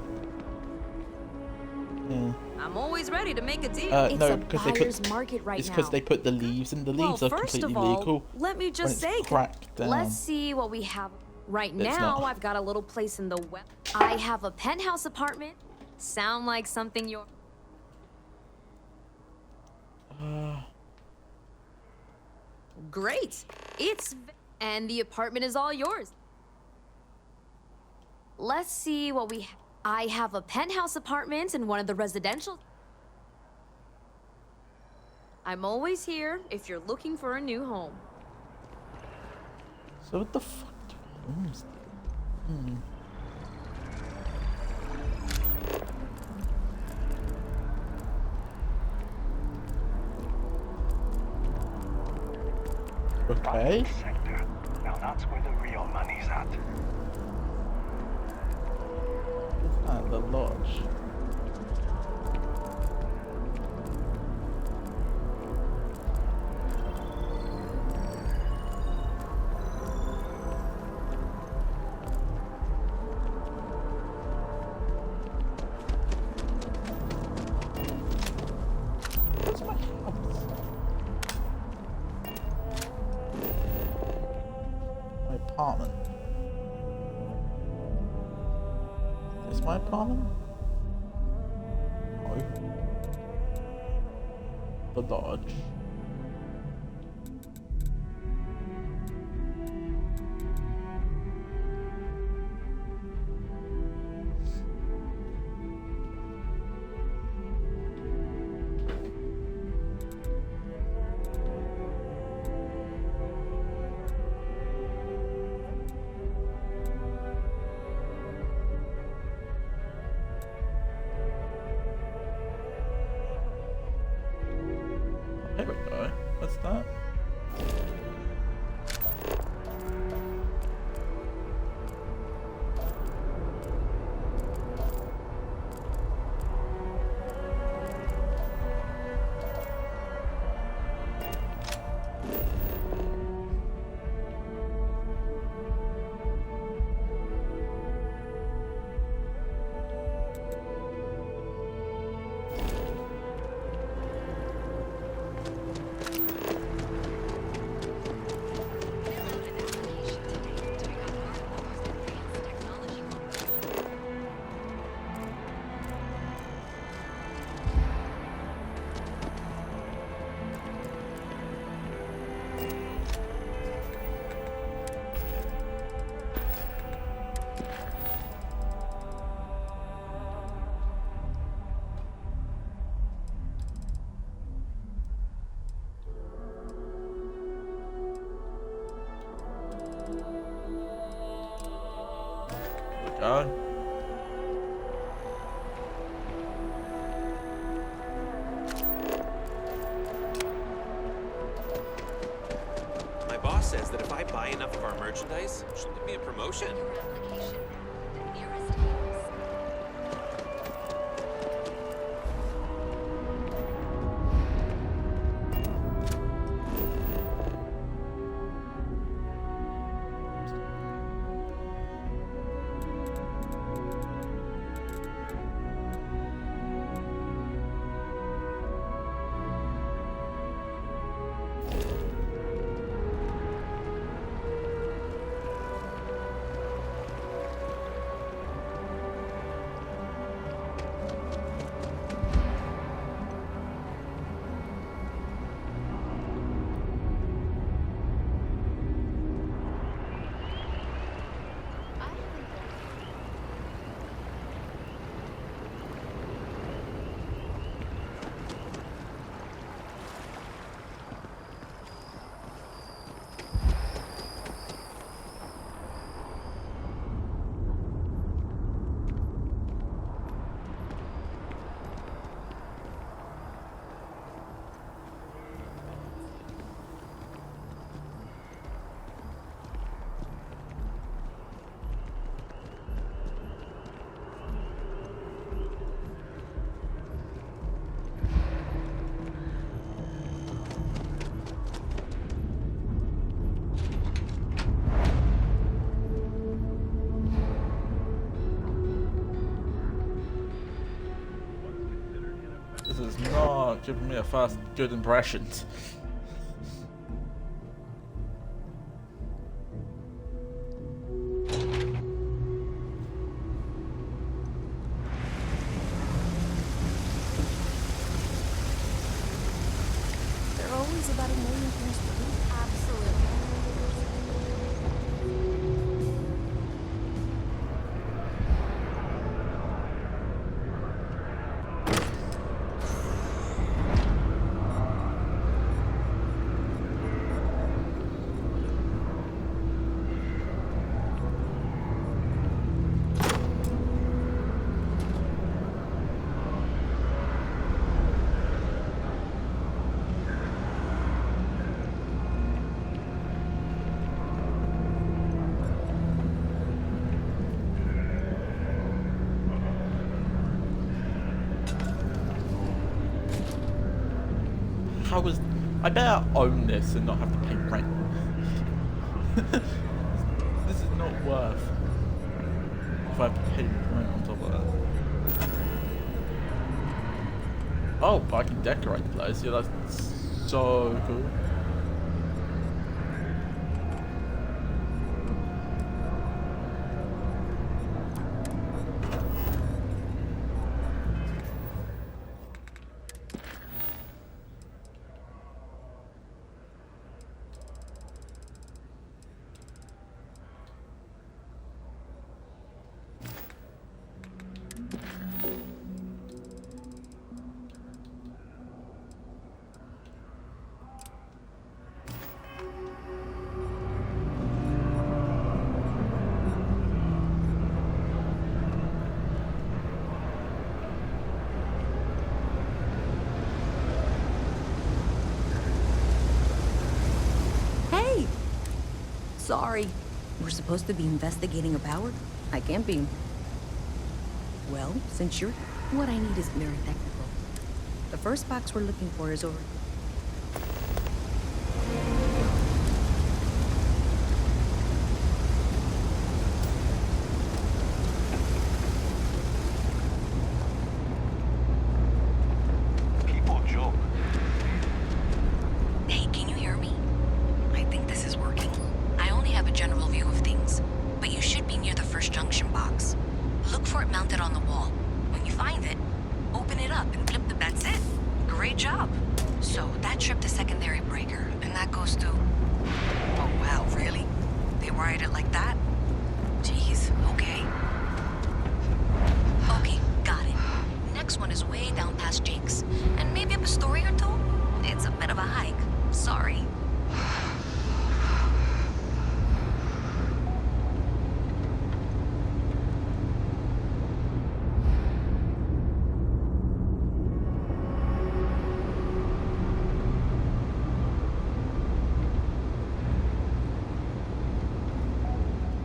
Yeah. I'm always ready to make a deal. No, because they put market right it's because they put the leaves in. The leaves are first completely of all, legal. let me just when it's say, cracked down. let's see what we have. Right It's now, not. I've got a little place in the west. I have a penthouse apartment. Sound like something you're... Great. And the apartment is all yours. Let's see what we... I have a penthouse apartment in one of the residential... I'm always here if you're looking for a new home. So what the fuck? Okay. Sector. Now that's where the real money's at. And the lodge. Where's my house? My apartment. Is this my apartment? No. The lodge. There we go. What's that? Go. My boss says that if I buy enough of our merchandise, she'll give me a promotion. This is not giving me a first good impression. There are always about a million things to do. Absolutely. how was... I better own this and not have to pay rent. This is not worth if I have to pay rent on top of that. Oh, but I can decorate the place. Yeah, that's so cool. Hey! Sorry. We're supposed to be investigating a power? I can't be. Well, since you're... What I need is very technical. The first box we're looking for is over... People joke. Hey, can you hear me? I think this is working. I only have a general view of things, but you should be near the first junction box. Look for it mounted on the wall. When you find it, open it up and flip the... That's it. Great job. So that tripped the secondary breaker, and that goes to... Oh, wow, really? They wired it like that? Jeez, okay. Okay, got it. Next one is way down past Jake's, and maybe up a story or two? It's a bit of a hike. Sorry.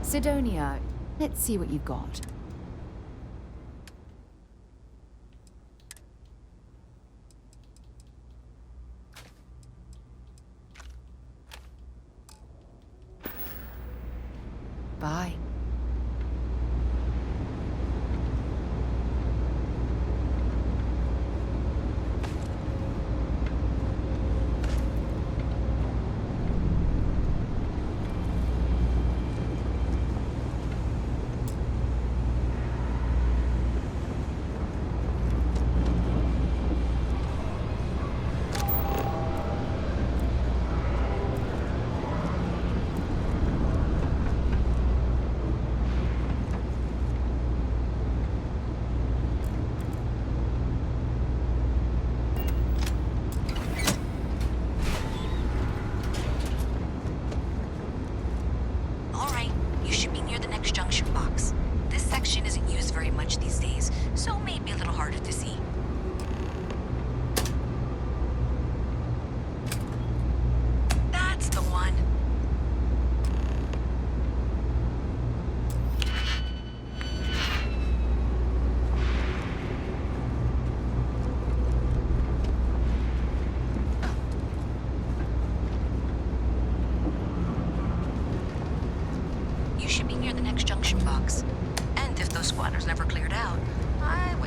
Sidonia, let's see what you've got. Bye.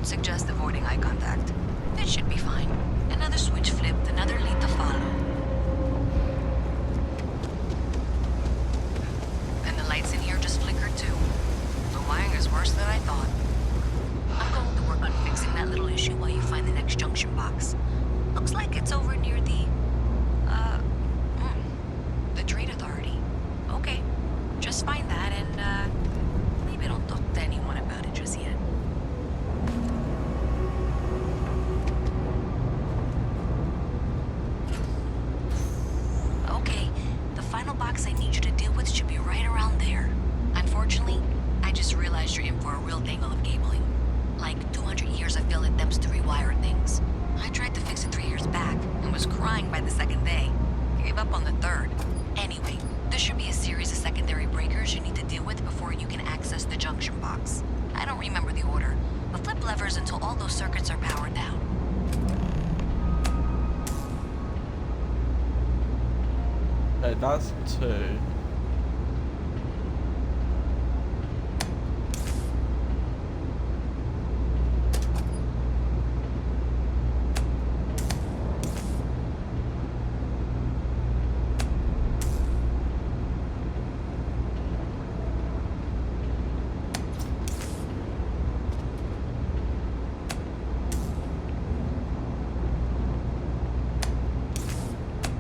Suggest avoiding eye contact. It should be fine. Another switch flipped, another lead to follow. And the lights in here just flickered too. The wiring is worse than I thought. I'm going to work on fixing that little issue while you find the next junction box. Looks like it's over near the Trade Authority. Okay, just find that and maybe don't talk to anyone about it just yet. Box I need you to deal with should be right around there. Unfortunately, I just realized you're in for a real tangle of cabling. Like 200 years of field attempts to rewire things. I tried to fix it 3 years back and was crying by the second day. Gave up on the third. Anyway, there should be a series of secondary breakers you need to deal with before you can access the junction box. I don't remember the order, but flip levers until all those circuits are powered down. Okay, that's 2.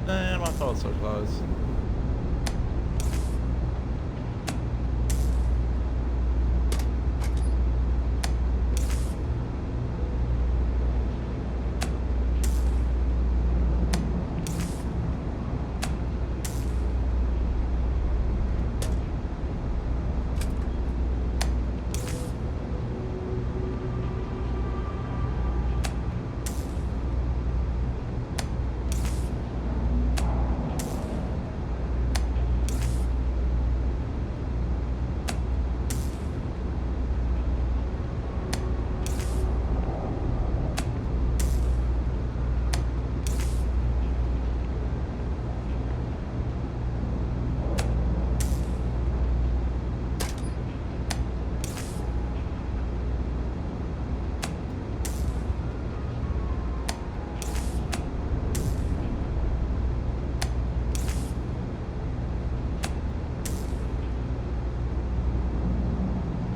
Damn, I thought so close.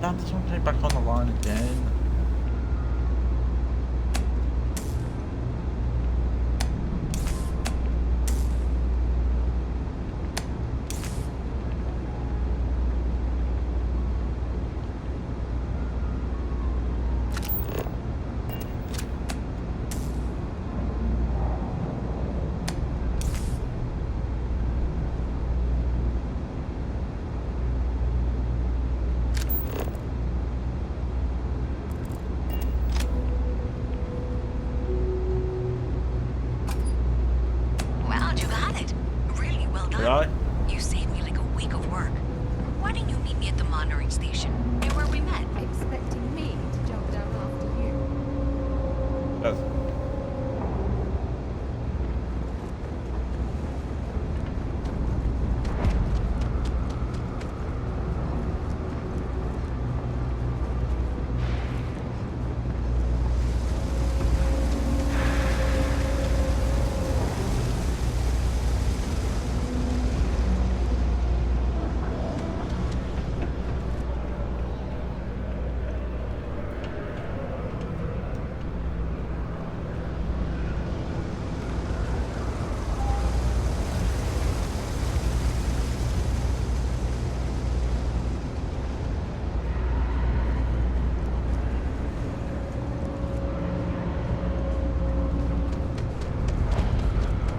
That doesn't want to take back on the line again. Wow, you got it. Really well done. Really? You saved me like a week of work. Why didn't you meet me at the monitoring station? Near where we met? Expecting me to jump down after you. Yes.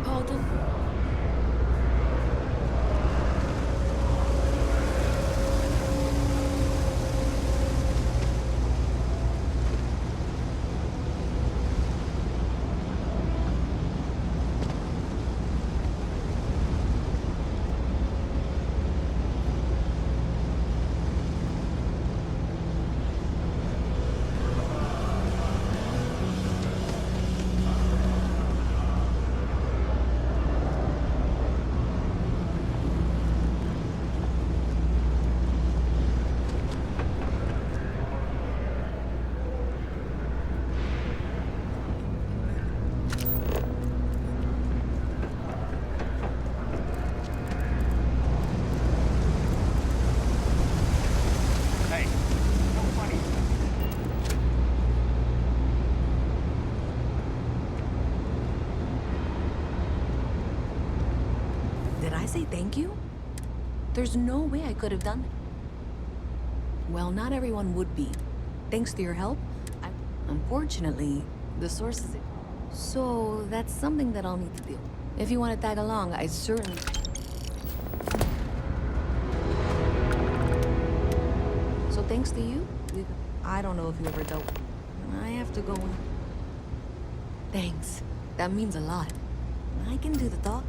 Pardon? Hey, no funny. Did I say thank you? There's no way I could have done that. Well, not everyone would be. Thanks to your help, unfortunately, the source is... So, that's something that I'll need to deal with. If you want to tag along, I certainly... So thanks to you, I don't know if you ever dealt... I have to go in. Thanks. That means a lot. I can do the talk.